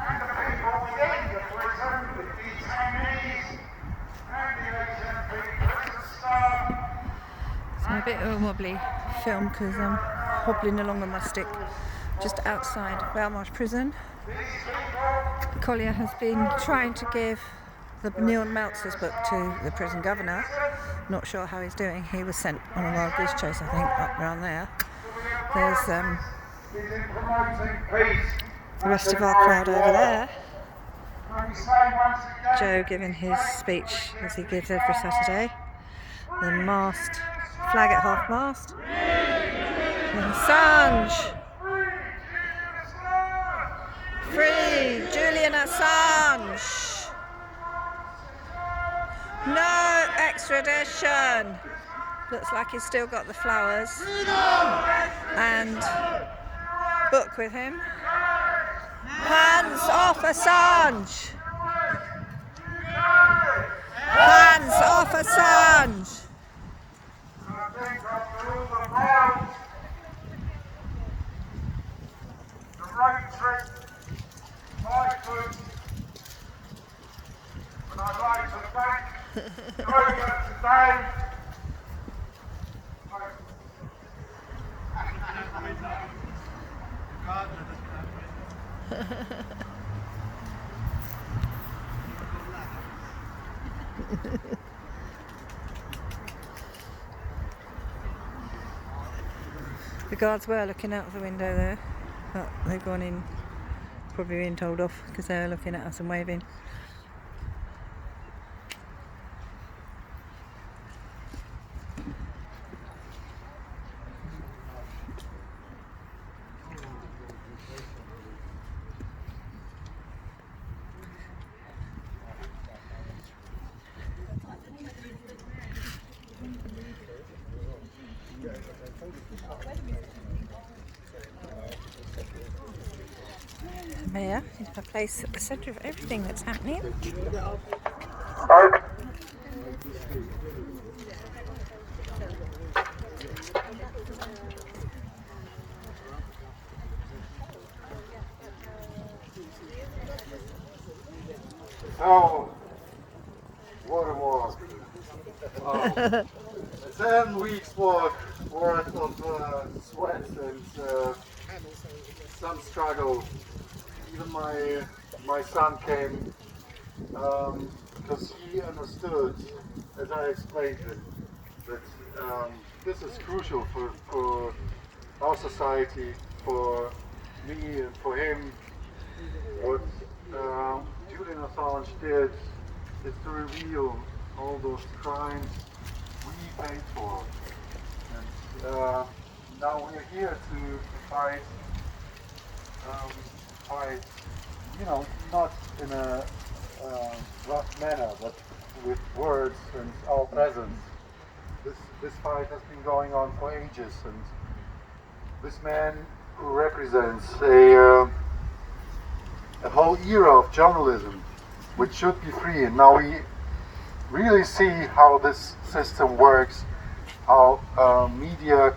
and the people within the prison, the detainees, and the HMP prison staff. It's a bit of a wobbly film because I'm hobbling along on my stick just outside Belmarsh prison. Kolja has been trying to give the Neil Meltzer's book to the prison governor. Not sure how he's doing. He was sent on a wild goose chase, I think, up around there. There's the rest of our crowd over there. Joe giving his speech as he gives every Saturday. The mast, flag at half-mast. Assange! Free Julian Assange! No extradition! Looks like he's still got the flowers and book with him. Hands off Assange! Hands off Assange! And I'd like to thank Kolja today. The guards were looking out of the window there, but they've gone in, probably being told off because they were looking at us and waving. Mayor is a place at the centre of everything that's happening. Oh, what a walk. Wow. 7 weeks worth of sweat and some struggle. Even my son came because he understood, as I explained it, that this is crucial for our society, for me and for him. What Julian Assange did is to reveal all those crimes we paid for. And now we're here to fight, not in a rough manner, but with words and our presence. This fight has been going on for ages, and this man who represents a whole era of journalism, which should be free, and now we really see how this system works, how media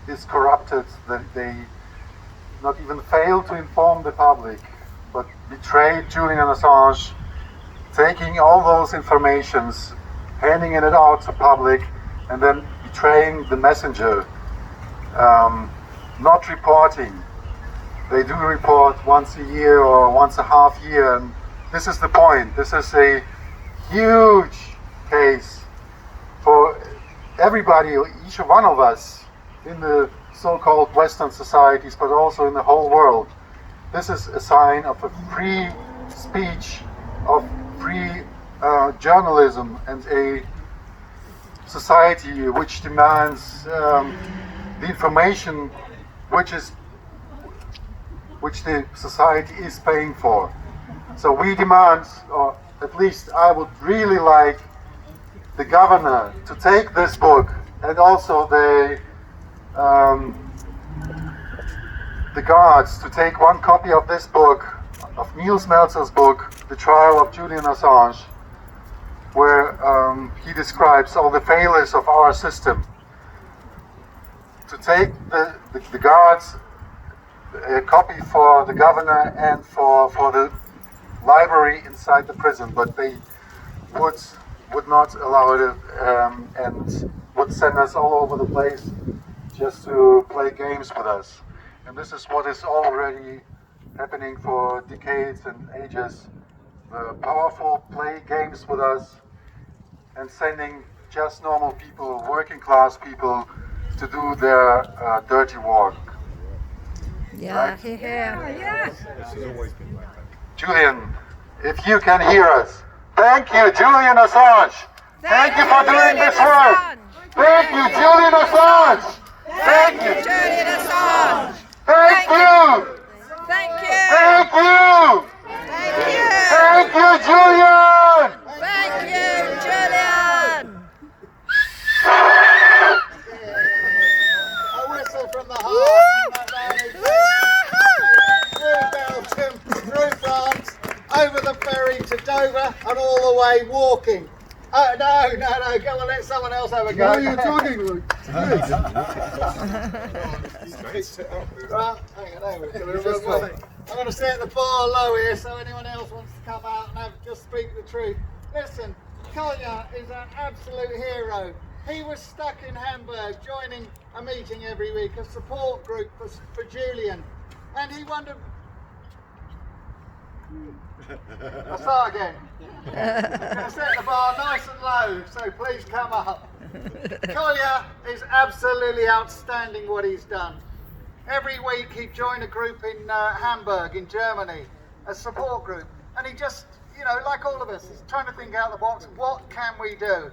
is corrupted, that they not even fail to inform the public, but betray Julian Assange, taking all those informations, handing it out to public, and then betraying the messenger, not reporting. They do report once a year or once a half year, and this is the point. This is a huge case for everybody, each one of us in the so-called Western societies, but also in the whole world. This is a sign of a free speech, of free journalism, and a society which demands the information which the society is paying for. So we demand, or at least I would really like the governor to take this book, and also the guards to take one copy of this book, of Niels Meltzer's book, The Trial of Julian Assange, where he describes all the failures of our system. To take the guards a copy for the governor and for the library inside the prison, but they would not allow it, and would send us all over the place just to play games with us. And this is what is already happening for decades and ages. The powerful play games with us and sending just normal people, working class people, to do their dirty work. Yeah, Right? here. Yeah. Julian, if you can hear us, thank you, Julian Assange. Thank you for doing this work. Thank you, Julian Assange. Thank you, Julian Assange. thank you, Thank you. thank you, Thank you. thank you, Julian. Thank you, Julian. A whistle from the heart. Through Belgium, through France, over the ferry to Dover, and all the way walking. No, go on, let someone else have a go. What are you talking about? Right, hang on. I'm going to set the bar low here so anyone else wants to come out and just speak the truth. Listen, Kolja is an absolute hero. He was stuck in Hamburg joining a meeting every week, a support group for Julian. And he wondered... I'll start again. I'm going to set the bar nice and low, so please come up. Kolja is absolutely outstanding what he's done. Every week he'd join a group in Hamburg in Germany, a support group, and he just, like all of us, he's trying to think out the box, what can we do?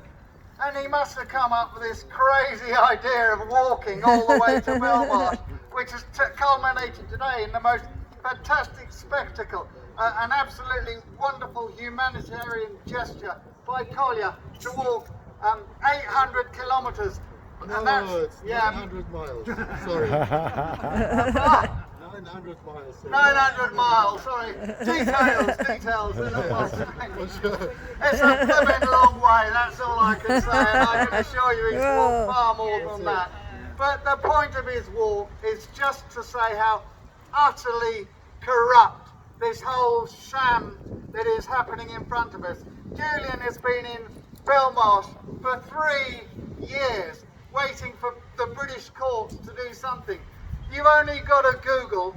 And he must have come up with this crazy idea of walking all the way to Belmarsh, which has culminated today in the most fantastic spectacle, an absolutely wonderful humanitarian gesture by Kolja to walk 800 kilometres. No, it's 900 miles. Sorry. 900 miles. Sorry. 900 miles, sorry. Details. It's a flipping long way, that's all I can say, and I can assure you he's walked far more than that. But the point of his walk is just to say how utterly corrupt this whole sham that is happening in front of us. Julian has been in Belmarsh for 3 years, waiting for the British courts to do something. You've only got to Google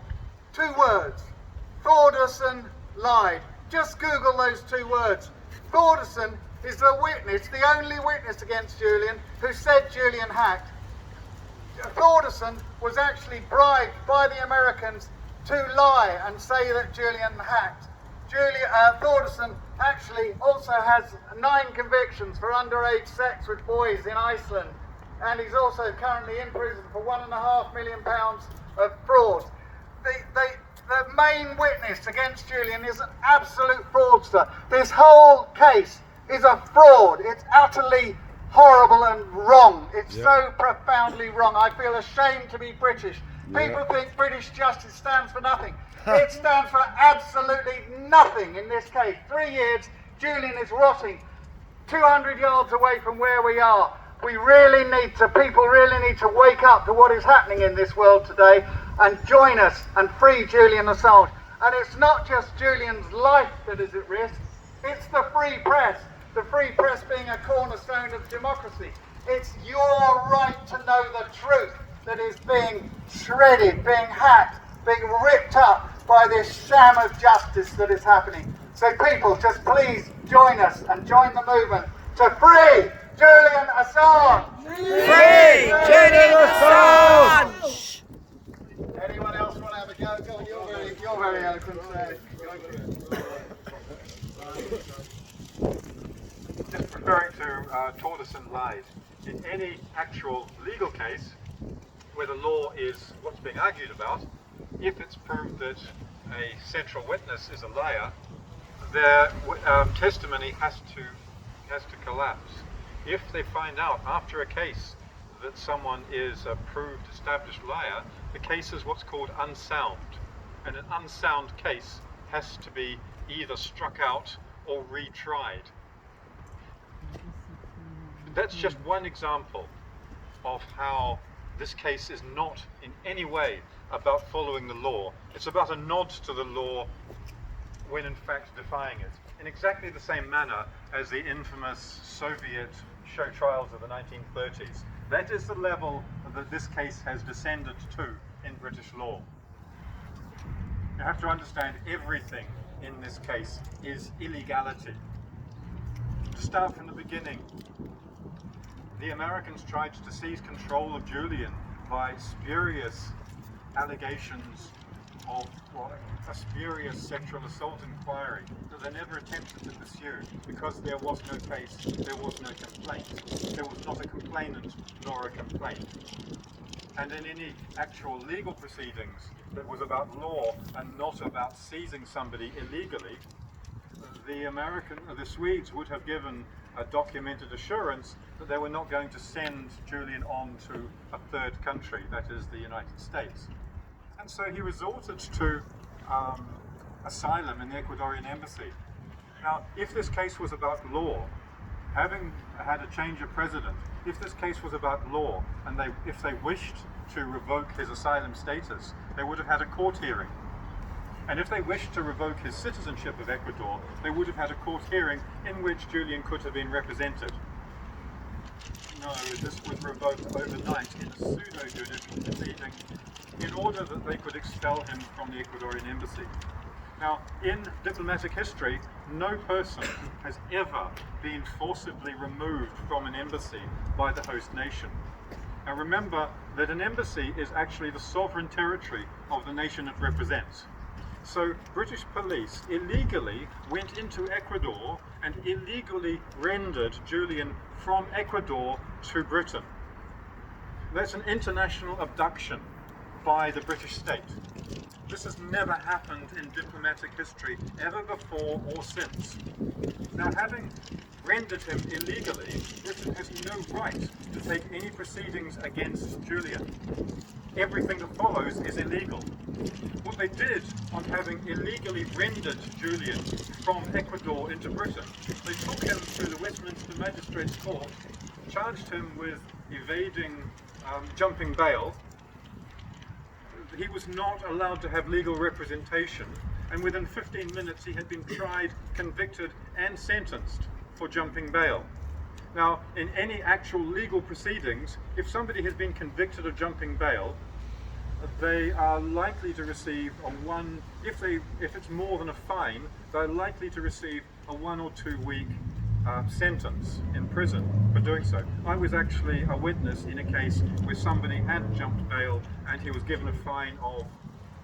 2 words. Thordarson lied. Just Google those 2 words. Thordarson is the witness, the only witness against Julian, who said Julian hacked. Thordarson was actually bribed by the Americans to lie and say that Julian hacked. Thordarson actually also has 9 convictions for underage sex with boys in Iceland, and he's also currently in prison for £1.5 million of fraud. The main witness against Julian is an absolute fraudster. This whole case is a fraud. It's utterly horrible and wrong. It's so profoundly wrong. I feel ashamed to be British. People think British justice stands for nothing. It stands for absolutely nothing in this case. 3 years, Julian is rotting 200 yards away from where we are. People really need to wake up to what is happening in this world today and join us and free Julian Assange. And it's not just Julian's life that is at risk, it's the free press being a cornerstone of democracy. It's your right to know the truth that is being shredded, being hacked, being ripped up by this sham of justice that is happening. So people, just please join us and join the movement to free Julian Assange! Free Julian Assange! Anyone else want to have a go? Go on, you're very eloquent today. Just referring to Thordarson lies. In any actual legal case where the law is what's being argued about, if it's proved that a central witness is a liar, their testimony has to collapse. If they find out after a case that someone is a proved established liar, the case is what's called unsound, and an unsound case has to be either struck out or retried. That's just one example of how this case is not in any way about following the law. It's about a nod to the law when in fact defying it, in exactly the same manner as the infamous Soviet show trials of the 1930s. That is the level that this case has descended to in British law. You have to understand everything in this case is illegality. To start from the beginning, the Americans tried to seize control of Julian by spurious allegations of a spurious sexual assault inquiry that they never attempted to pursue because there was no case, there was no complaint. There was not a complainant nor a complaint. And in any actual legal proceedings that was about law and not about seizing somebody illegally, the Swedes would have given a documented assurance that they were not going to send Julian on to a third country, that is the United States. And so he resorted to asylum in the Ecuadorian embassy. Now, if this case was about law, having had a change of president, if this case was about law and if they wished to revoke his asylum status, they would have had a court hearing. And if they wished to revoke his citizenship of Ecuador, they would have had a court hearing in which Julian could have been represented. No, this was revoked overnight in a pseudo-judicial proceeding in order that they could expel him from the Ecuadorian embassy. Now, in diplomatic history, no person has ever been forcibly removed from an embassy by the host nation. Now remember that an embassy is actually the sovereign territory of the nation it represents. So British police illegally went into Ecuador and illegally rendered Julian from Ecuador to Britain. That's an international abduction by the British state. This has never happened in diplomatic history ever before or since. Now, having rendered him illegally, Britain has no right to take any proceedings against Julian. Everything that follows is illegal. What they did on having illegally rendered Julian from Ecuador into Britain, they took him to the Westminster Magistrates Court, charged him with evading jumping bail. He was not allowed to have legal representation, and within 15 minutes he had been tried, convicted and sentenced for jumping bail. Now, in any actual legal proceedings, if somebody has been convicted of jumping bail, they are likely to receive if it's more than a fine, they're likely to receive a 1 or 2 week sentence in prison for doing so. I was actually a witness in a case where somebody had jumped bail and he was given a fine of,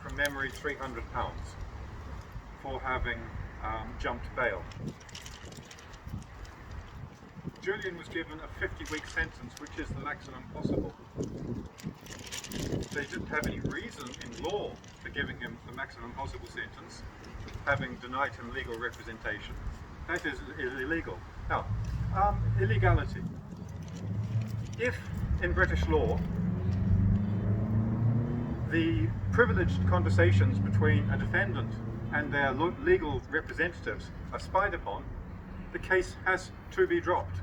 from memory, £300 for having jumped bail. Julian was given a 50-week sentence, which is the maximum possible. They didn't have any reason in law for giving him the maximum possible sentence, having denied him legal representation. That is illegal. Now, illegality. If in British law the privileged conversations between a defendant and their legal representatives are spied upon, the case has to be dropped.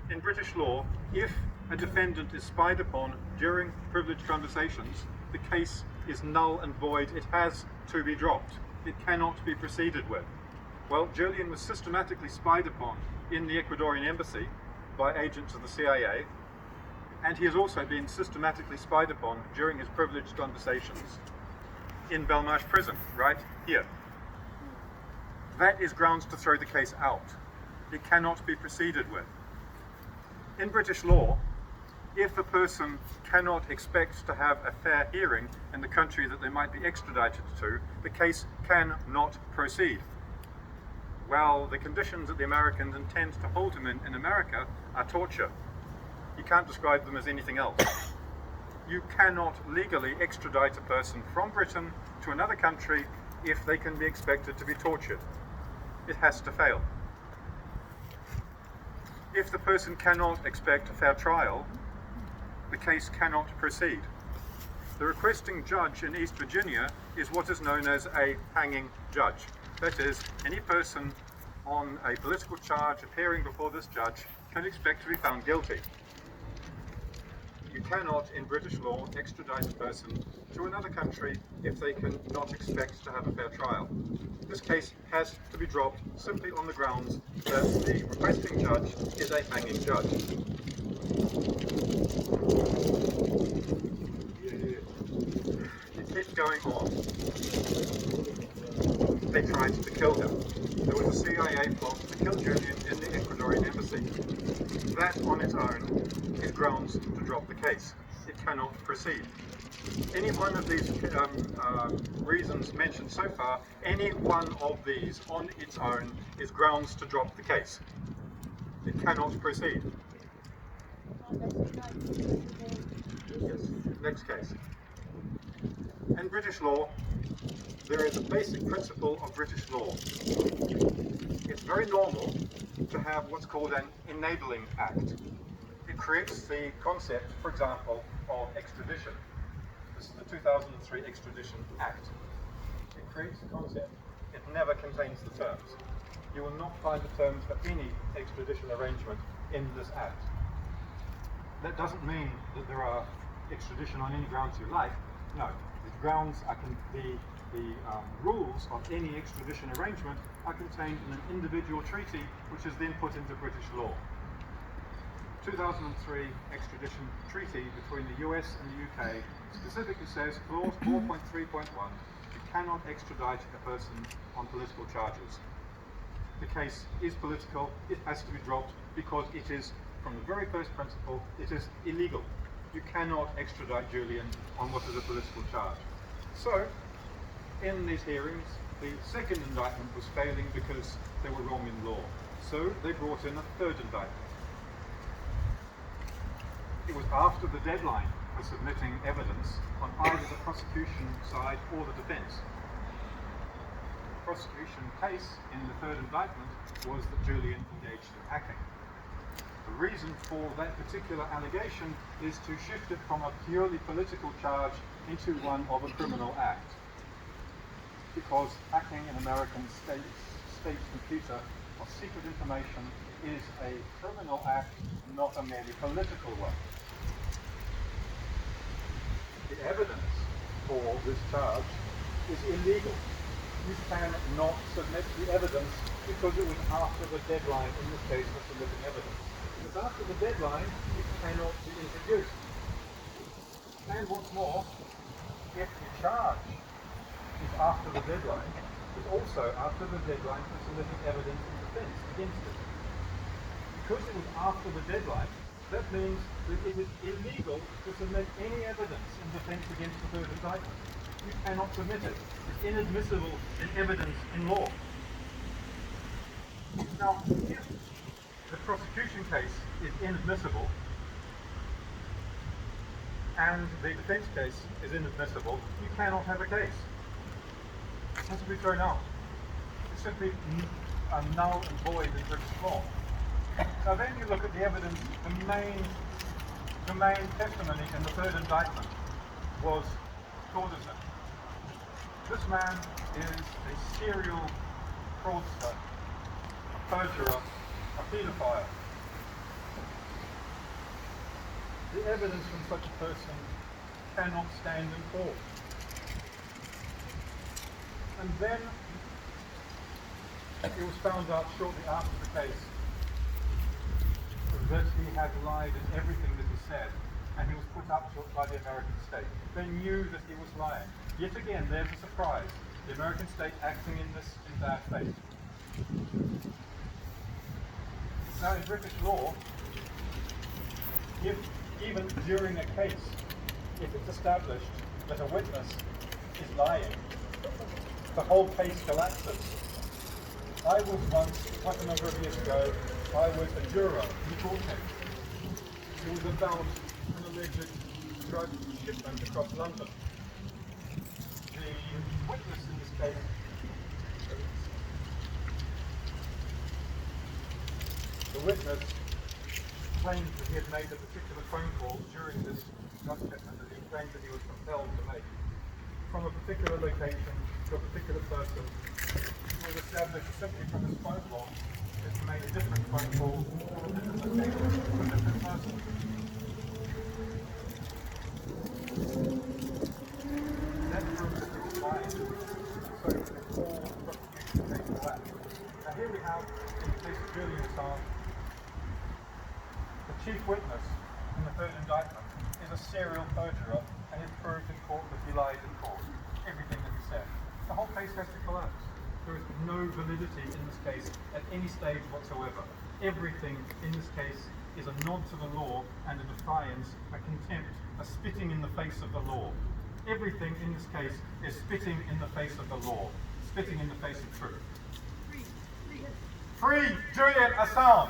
In British law, if a defendant is spied upon during privileged conversations, the case is null and void. It has to be dropped. It cannot be proceeded with. Well, Julian was systematically spied upon in the Ecuadorian embassy by agents of the CIA, and he has also been systematically spied upon during his privileged conversations in Belmarsh prison, right here. That is grounds to throw the case out. It cannot be proceeded with. In British law, if a person cannot expect to have a fair hearing in the country that they might be extradited to, the case cannot proceed. Well, the conditions that the Americans intend to hold him in America are torture. You can't describe them as anything else. You cannot legally extradite a person from Britain to another country if they can be expected to be tortured. It has to fail. If the person cannot expect a fair trial, the case cannot proceed. The requesting judge in East Virginia is what is known as a hanging judge. That is, any person on a political charge appearing before this judge can expect to be found guilty. you cannot, in British law, extradite a person to another country if they can not expect to have a fair trial. This case has to be dropped simply on the grounds that the requesting judge is a hanging judge. It keeps going on. They tried to kill him. There was a CIA plot to kill Julian in the Ecuadorian embassy. That on its own is grounds to drop the case. It cannot proceed. Any one of these reasons mentioned so far, any one of these on its own is grounds to drop the case. It cannot proceed. Yes, next case. In British law, there is a basic principle of British law. It's very normal to have what's called an enabling act. It creates the concept, for example, of extradition. This is the 2003 Extradition Act. It creates the concept. It never contains the terms. You will not find the terms for any extradition arrangement in this act. That doesn't mean that there are extradition on any grounds you like. No, the grounds the rules of any extradition arrangement are contained in an individual treaty, which is then put into British law. 2003 extradition treaty between the US and the UK specifically says, clause 4.3.1, you cannot extradite a person on political charges. The case is political, it has to be dropped because it is, from the very first principle, it is illegal. You cannot extradite Julian on what is a political charge. So, in these hearings, the second indictment was failing because they were wrong in law. So they brought in a third indictment. It was after the deadline for submitting evidence on either the prosecution side or the defence. The prosecution case in the third indictment was that Julian engaged in hacking. The reason for that particular allegation is to shift it from a purely political charge into one of a criminal act. Because hacking an American state computer of secret information is a criminal act, not a merely political one. The evidence for this charge is illegal. You cannot submit the evidence because it was after the deadline, in this case, for submitting evidence. If it's after the deadline, it cannot be introduced. And what's more, if the charge is after the deadline, it's also after the deadline for submitting evidence in defence against it. Because it was after the deadline, that means that it is illegal to submit any evidence in defence against the third indictment. You cannot submit it. It's inadmissible in evidence in law. Now, if the prosecution case is inadmissible and the defence case is inadmissible, you cannot have a case. It has to be thrown out. It's simply null and void in British law. Now then you look at the evidence, the main testimony in the third indictment was Kolja. This man is a serial fraudster, a perjurer, a paedophile. The evidence from such a person cannot stand in court. And then it was found out shortly after the case that he had lied in everything that he said, and he was put up by the American state. They knew that he was lying. Yet again, there's a surprise. The American state acting in bad faith. Now, in British law, if even during a case, if it's established that a witness is lying, the whole case collapses. I was once, quite a number of years ago, I was a juror in a court case. It was about an alleged drug shipment across London. The witness in this case claimed that he had made a particular phone call during this drug shipment that he claimed that he was compelled to make from a particular location to a particular person. It was established simply from his phone log that he made a different phone call to a different location to a different person. Now here we have, in the case of Julian Assange, the chief witness in the third indictment is a serial perjurer and is proved in court that he lied in court. Everything that he said. The whole case has to collapse. There is no validity in this case at any stage whatsoever. Everything in this case is a nod to the law and a defiance, a contempt, a spitting in the face of the law. Everything in this case is spitting in the face of the law, spitting in the face of truth. Free Julian Assange!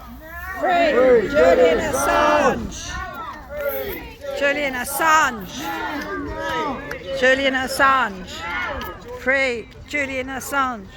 Free Julian Assange! Julian Assange! Julian Assange! Free Julian Assange!